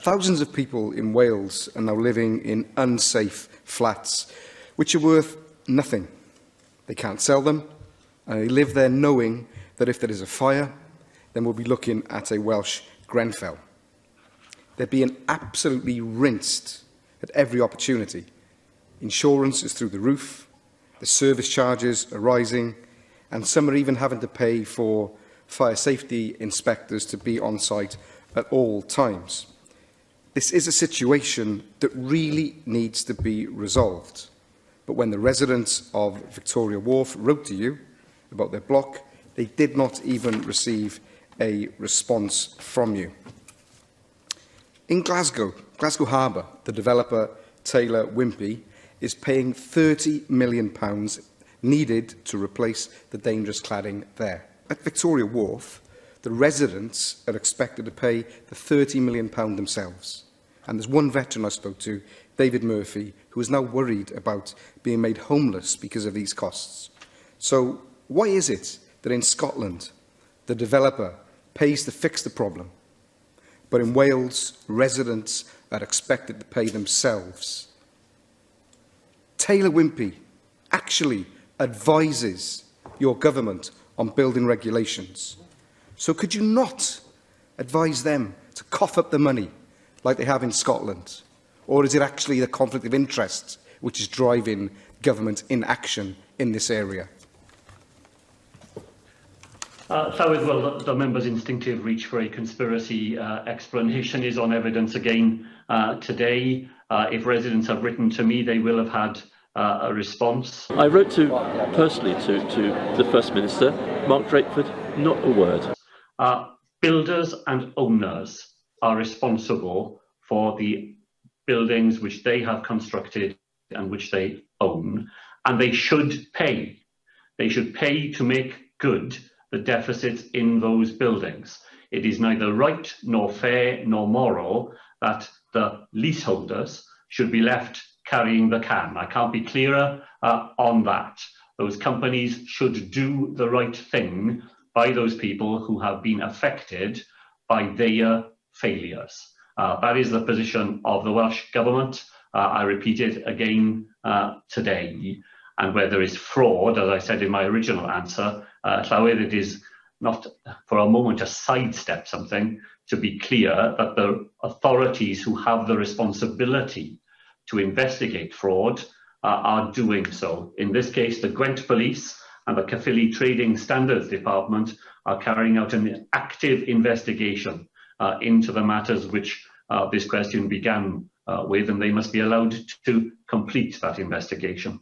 Thousands of people in Wales are now living in unsafe flats, which are worth nothing. They can't sell them, and they live there knowing that if there is a fire, then we'll be looking at a Welsh Grenfell. They're being absolutely rinsed at every opportunity. Insurance is through the roof, the service charges are rising, and some are even having to pay for fire safety inspectors to be on site at all times. This is a situation that really needs to be resolved. But when the residents of Victoria Wharf wrote to you about their block, they did not even receive a response from you. In Glasgow Harbour, the developer Taylor Wimpey is paying £30 million needed to replace the dangerous cladding there. At Victoria Wharf, the residents are expected to pay the £30 million themselves. And there's one veteran I spoke to, David Murphy, who is now worried about being made homeless because of these costs. So why is it that in Scotland, the developer pays to fix the problem, but in Wales, residents are expected to pay themselves? Taylor Wimpey actually advises your government on building regulations. So could you not advise them to cough up the money like they have in Scotland? Or is it actually the conflict of interest which is driving government inaction in this area? Well, the member's instinctive reach for a conspiracy explanation is on evidence again today. If residents have written to me, they will have had a response. I wrote personally to the First Minister, Mark Drakeford, not a word. Builders and owners are responsible for the buildings which they have constructed and which they own, and they should pay. They should pay to make good the deficits in those buildings. It is neither right nor fair nor moral that the leaseholders should be left carrying the can. I can't be clearer on that. Those companies should do the right thing by those people who have been affected by their failures. That is the position of the Welsh Government. I repeat it again today. And where there is fraud, as I said in my original answer, Llywyd, it is not for a moment to sidestep something, to be clear that the authorities who have the responsibility to investigate fraud are doing so. In this case, the Gwent Police and the Caerphilly Trading Standards Department are carrying out an active investigation into the matters which this question began with, and they must be allowed to complete that investigation.